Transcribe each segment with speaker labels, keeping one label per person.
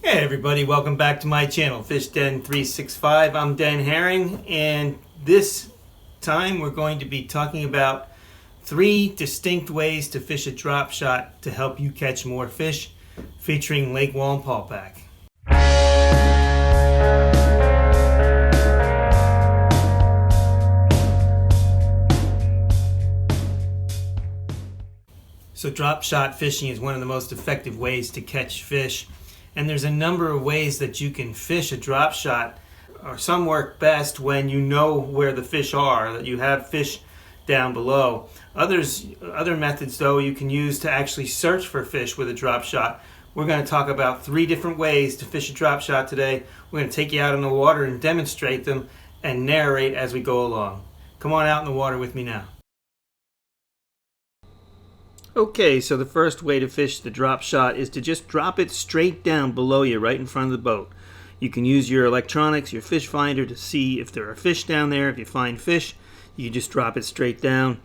Speaker 1: Hey everybody, welcome back to my channel, Fish Den 365. I'm Den Herring, and this time we're going to be talking about 3 distinct ways to fish a drop shot to help you catch more fish, featuring Lake Wallenpaupack. So drop shot fishing is one of the most effective ways to catch fish. And there's a number of ways that you can fish a drop shot. Some work best when you know where the fish are, that you have fish down below. Other methods though you can use to actually search for fish with a drop shot. We're going to talk about 3 different ways to fish a drop shot today. We're going to take you out in the water and demonstrate them and narrate as we go along. Come on out in the water with me now. Okay, so the first way to fish the drop shot is to just drop it straight down below you, right in front of the boat. You can use your electronics, your fish finder, to see if there are fish down there. If you find fish, you just drop it straight down.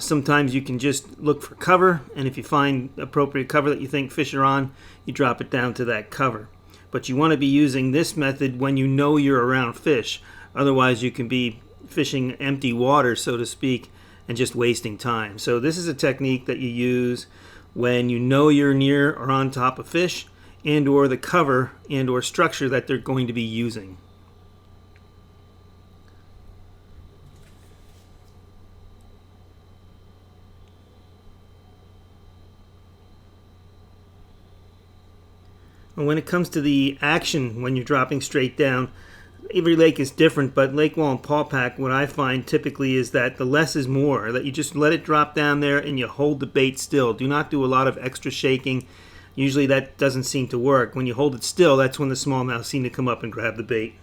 Speaker 1: Sometimes you can just look for cover, and if you find appropriate cover that you think fish are on, you drop it down to that cover. But you want to be using this method when you know you're around fish. Otherwise, you can be fishing empty water, so to speak, and just wasting time. So this is a technique that you use when you know you're near or on top of fish and or the cover and or structure that they're going to be using. And when it comes to the action when you're dropping straight down, every lake is different, but Lake Wallenpaupack, what I find typically is that the less is more, that you just let it drop down there and you hold the bait still. Do not do a lot of extra shaking. Usually that doesn't seem to work. When you hold it still, that's when the smallmouth seem to come up and grab the bait.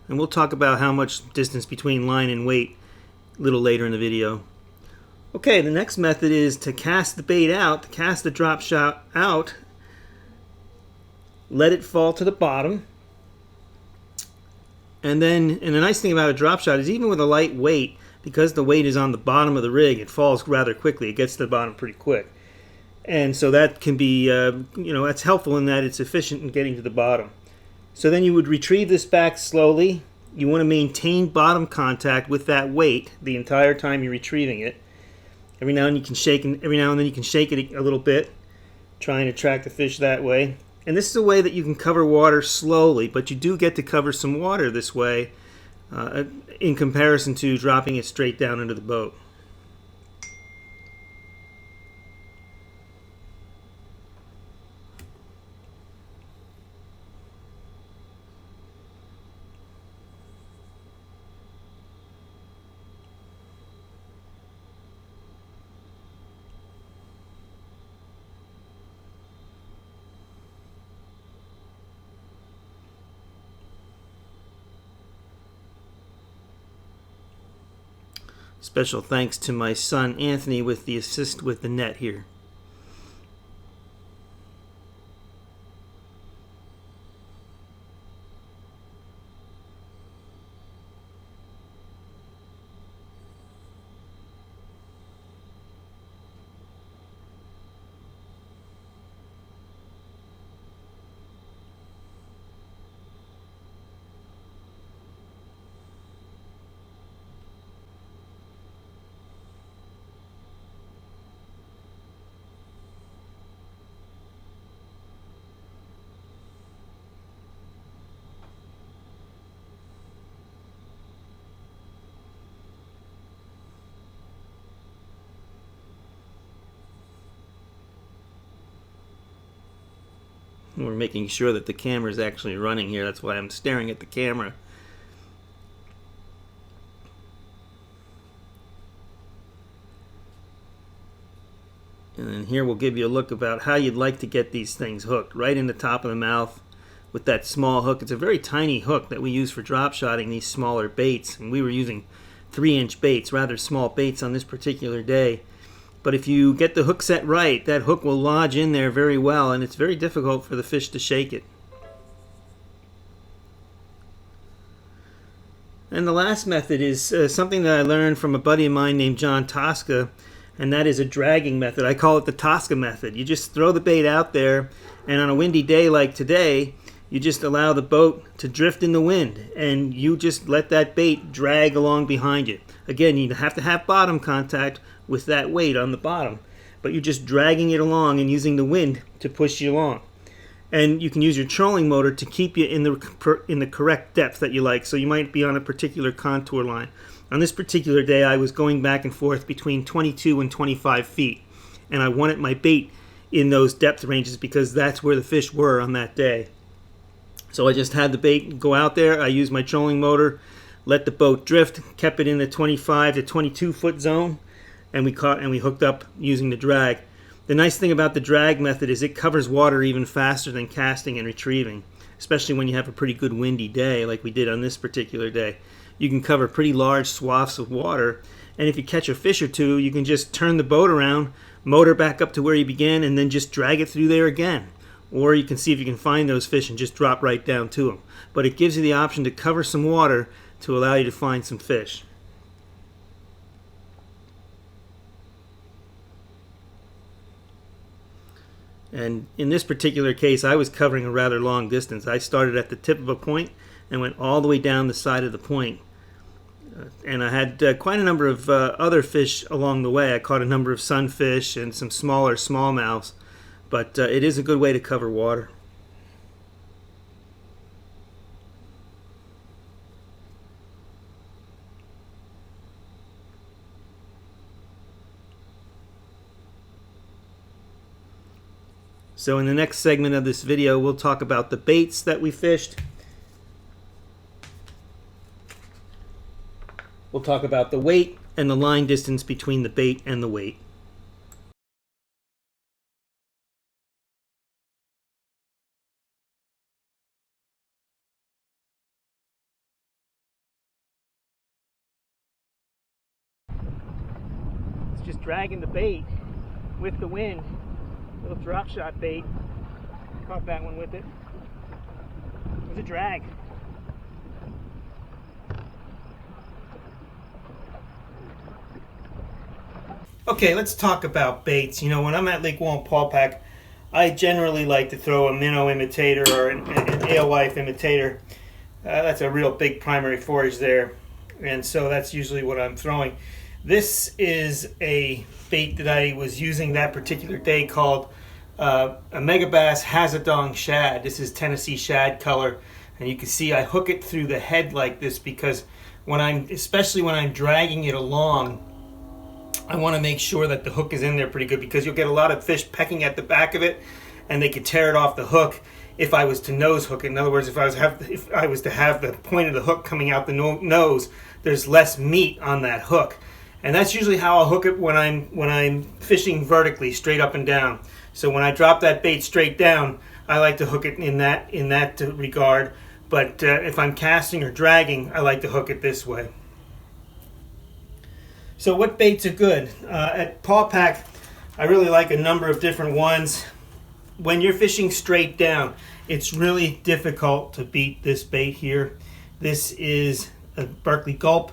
Speaker 1: And we'll talk about how much distance between line and weight a little later in the video. Okay, the next method is to cast the bait out, to cast the drop shot out. Let it fall to the bottom, and the nice thing about a drop shot is even with a light weight, because the weight is on the bottom of the rig, it falls rather quickly. It gets to the bottom pretty quick, and so that can be that's helpful in that it's efficient in getting to the bottom. So then you would retrieve this back slowly. You want to maintain bottom contact with that weight the entire time you're retrieving it. Every now and then you can shake it a little bit, try and attract the fish that way. And this is a way that you can cover water slowly, but you do get to cover some water this way in comparison to dropping it straight down into the boat. Special thanks to my son Anthony with the assist with the net here. We're making sure that the camera is actually running here. That's why I'm staring at the camera. And then here we'll give you a look about how you'd like to get these things hooked. Right in the top of the mouth with that small hook. It's a very tiny hook that we use for drop shotting these smaller baits. And we were using 3-inch baits, rather small baits on this particular day. But if you get the hook set right, that hook will lodge in there very well, and it's very difficult for the fish to shake it. And the last method is something that I learned from a buddy of mine named John Tosca. and that is a dragging method. I call it the Tosca method. You just throw the bait out there, and on a windy day like today, you just allow the boat to drift in the wind, and you just let that bait drag along behind you. Again, you have to have bottom contact with that weight on the bottom, but you're just dragging it along and using the wind to push you along. And you can use your trolling motor to keep you in the correct depth that you like. So you might be on a particular contour line. On this particular day, I was going back and forth between 22 and 25 feet, and I wanted my bait in those depth ranges because that's where the fish were on that day. So I just had the bait go out there. I used my trolling motor, let the boat drift, kept it in the 25 to 22 foot zone, and we hooked up using the drag. The nice thing about the drag method is it covers water even faster than casting and retrieving, especially when you have a pretty good windy day like we did on this particular day. You can cover pretty large swaths of water, and if you catch a fish or two, you can just turn the boat around, motor back up to where you began, and then just drag it through there again. Or you can see if you can find those fish and just drop right down to them. But it gives you the option to cover some water to allow you to find some fish. And in this particular case, I was covering a rather long distance. I started at the tip of a point and went all the way down the side of the point. And I had quite a number of other fish along the way. I caught a number of sunfish and some smaller smallmouths. But it is a good way to cover water. So in the next segment of this video, we'll talk about the baits that we fished. We'll talk about the weight and the line distance between the bait and the weight. It's just dragging the bait with the wind. Little drop shot bait. Caught that one with it. It was a drag. Okay, let's talk about baits. You know, when I'm at Lake Wallenpaupack, I generally like to throw a minnow imitator or an alewife imitator. That's a real big primary forage there, and so that's usually what I'm throwing. This is a bait that I was using that particular day called a Megabass Hazadong shad. This is Tennessee shad color, and you can see I hook it through the head like this because especially when I'm dragging it along, I want to make sure that the hook is in there pretty good because you'll get a lot of fish pecking at the back of it, and they could tear it off the hook if I was to nose hook it. In other words, if I was to have the point of the hook coming out the nose, there's less meat on that hook. And that's usually how I'll hook it when I'm fishing vertically, straight up and down. So when I drop that bait straight down, I like to hook it in that regard. But if I'm casting or dragging, I like to hook it this way. So what baits are good? At Paupack, I really like a number of different ones. When you're fishing straight down, it's really difficult to beat this bait here. This is a Berkeley Gulp.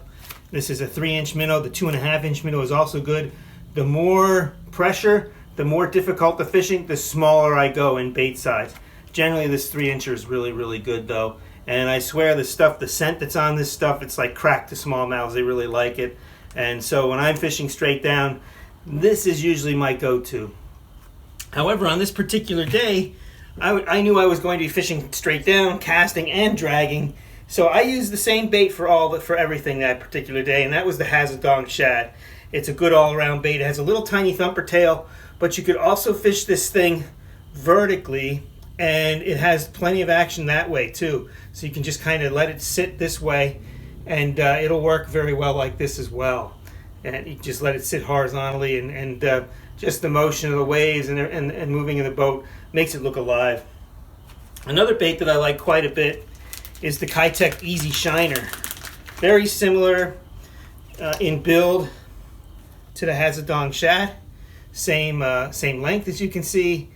Speaker 1: This is a 3-inch minnow. The 2.5-inch minnow is also good. The more pressure, the more difficult the fishing, the smaller I go in bait size. Generally, this 3-incher is really, really good though. And I swear the scent that's on this stuff, it's like crack to smallmouths. They really like it. And so when I'm fishing straight down, this is usually my go-to. However, on this particular day, I knew I was going to be fishing straight down, casting and dragging. So I used the same bait for everything that particular day, and that was the Hazadong shad. It's a good all-around bait. It has a little tiny thumper tail, but you could also fish this thing vertically, and it has plenty of action that way too. So you can just kind of let it sit this way, and it'll work very well like this as well. And you just let it sit horizontally, and just the motion of the waves and moving in the boat makes it look alive. Another bait that I like quite a bit is the Kitech Easy Shiner. Very similar in build to the Hazadong shad. Same length as you can see.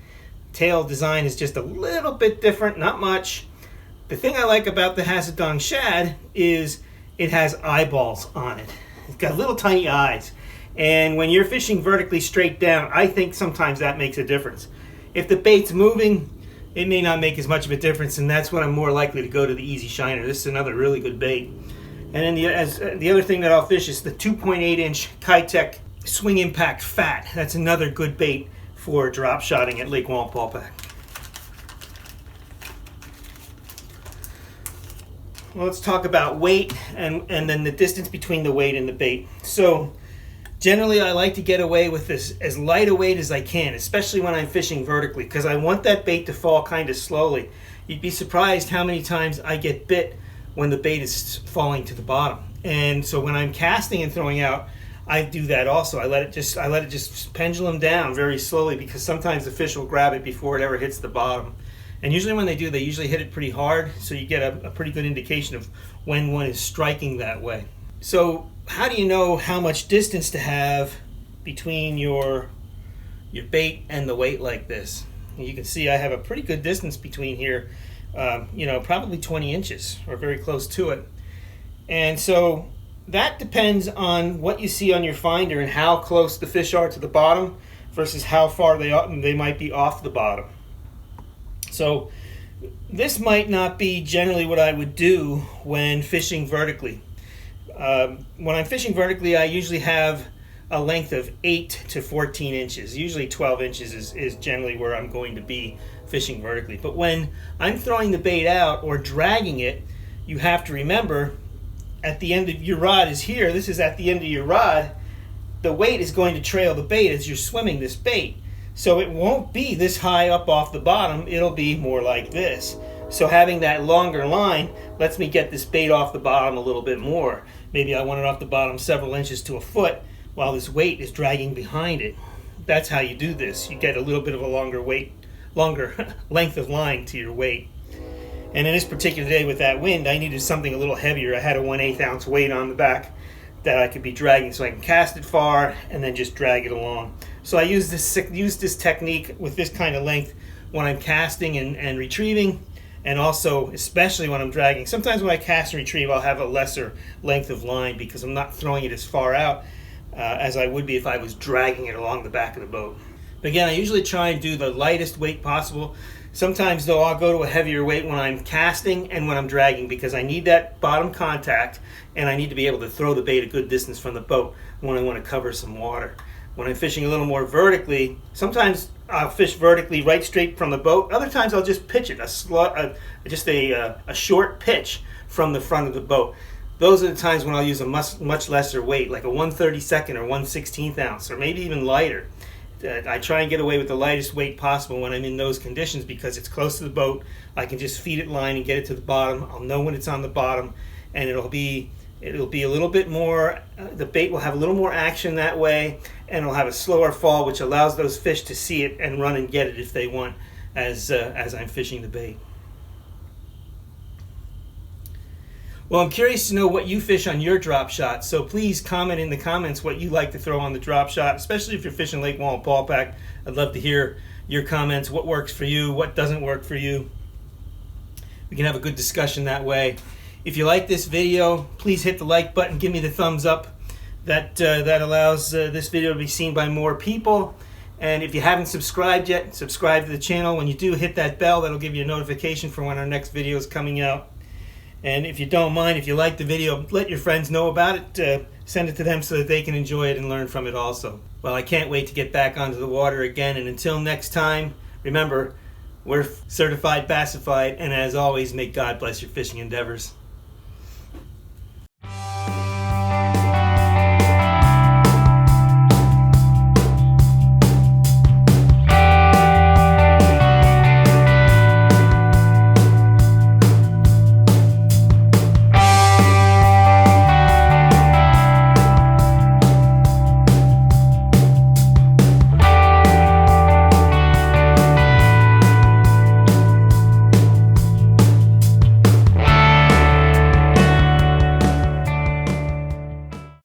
Speaker 1: Tail design is just a little bit different, not much. The thing I like about the Hazadong shad is it has eyeballs on it. It's got little tiny eyes. And when you're fishing vertically straight down, I think sometimes that makes a difference. If the bait's moving, it may not make as much of a difference, and that's when I'm more likely to go to the Easy Shiner. This is another really good bait. And then the other thing that I'll fish is the 2.8-inch Kitech Swing Impact Fat. That's another good bait for drop shotting at Lake Wallenpaupack. Well, let's talk about weight and then the distance between the weight and the bait. So generally I like to get away with this as light a weight as I can, especially when I'm fishing vertically, because I want that bait to fall kind of slowly. You'd be surprised how many times I get bit when the bait is falling to the bottom. And so when I'm casting and throwing out, I do that also. I let it just pendulum down very slowly, because sometimes the fish will grab it before it ever hits the bottom. And usually when they do, they usually hit it pretty hard, so you get a pretty good indication of when one is striking that way. So how do you know how much distance to have between your bait and the weight like this? And you can see I have a pretty good distance between here, probably 20 inches or very close to it. And so that depends on what you see on your finder and how close the fish are to the bottom versus how far they might be off the bottom. So this might not be generally what I would do when fishing vertically. When I'm fishing vertically, I usually have a length of 8 to 14 inches. Usually 12 inches is generally where I'm going to be fishing vertically. But when I'm throwing the bait out or dragging it, you have to remember at the end of your rod is here. This is at the end of your rod. The weight is going to trail the bait as you're swimming this bait. So it won't be this high up off the bottom. It'll be more like this. So having that longer line lets me get this bait off the bottom a little bit more. Maybe I want it off the bottom several inches to a foot while this weight is dragging behind it. That's how you do this. You get a little bit of a longer length of line to your weight. And in this particular day with that wind, I needed something a little heavier. I had a 1/8 ounce weight on the back that I could be dragging so I can cast it far and then just drag it along. So I use this technique with this kind of length when I'm casting and retrieving, and also especially when I'm dragging. Sometimes when I cast and retrieve, I'll have a lesser length of line because I'm not throwing it as far out as I would be if I was dragging it along the back of the boat. But again, I usually try and do the lightest weight possible. Sometimes though, I'll go to a heavier weight when I'm casting and when I'm dragging, because I need that bottom contact and I need to be able to throw the bait a good distance from the boat when I want to cover some water. When I'm fishing a little more vertically, sometimes I'll fish vertically right straight from the boat. Other times I'll just pitch it, a short pitch from the front of the boat. Those are the times when I'll use a much lesser weight, like a 1/32 or 1/16 ounce, or maybe even lighter. I try and get away with the lightest weight possible when I'm in those conditions, because it's close to the boat. I can just feed it line and get it to the bottom. I'll know when it's on the bottom, and it'll be a little bit more, the bait will have a little more action that way, and it'll have a slower fall, which allows those fish to see it and run and get it if they want as I'm fishing the bait. Well, I'm curious to know what you fish on your drop shot, so please comment in the comments what you like to throw on the drop shot, especially if you're fishing Lake Wallenpaupack. I'd love to hear your comments, what works for you, what doesn't work for you. We can have a good discussion that way. If you like this video, please hit the like button, give me the thumbs up. That allows this video to be seen by more people. And if you haven't subscribed yet, subscribe to the channel. When you do, hit that bell. That'll give you a notification for when our next video is coming out. And if you don't mind, if you like the video, let your friends know about it. Send it to them so that they can enjoy it and learn from it also. Well, I can't wait to get back onto the water again. And until next time, remember, we're certified bassified. And as always, may God bless your fishing endeavors.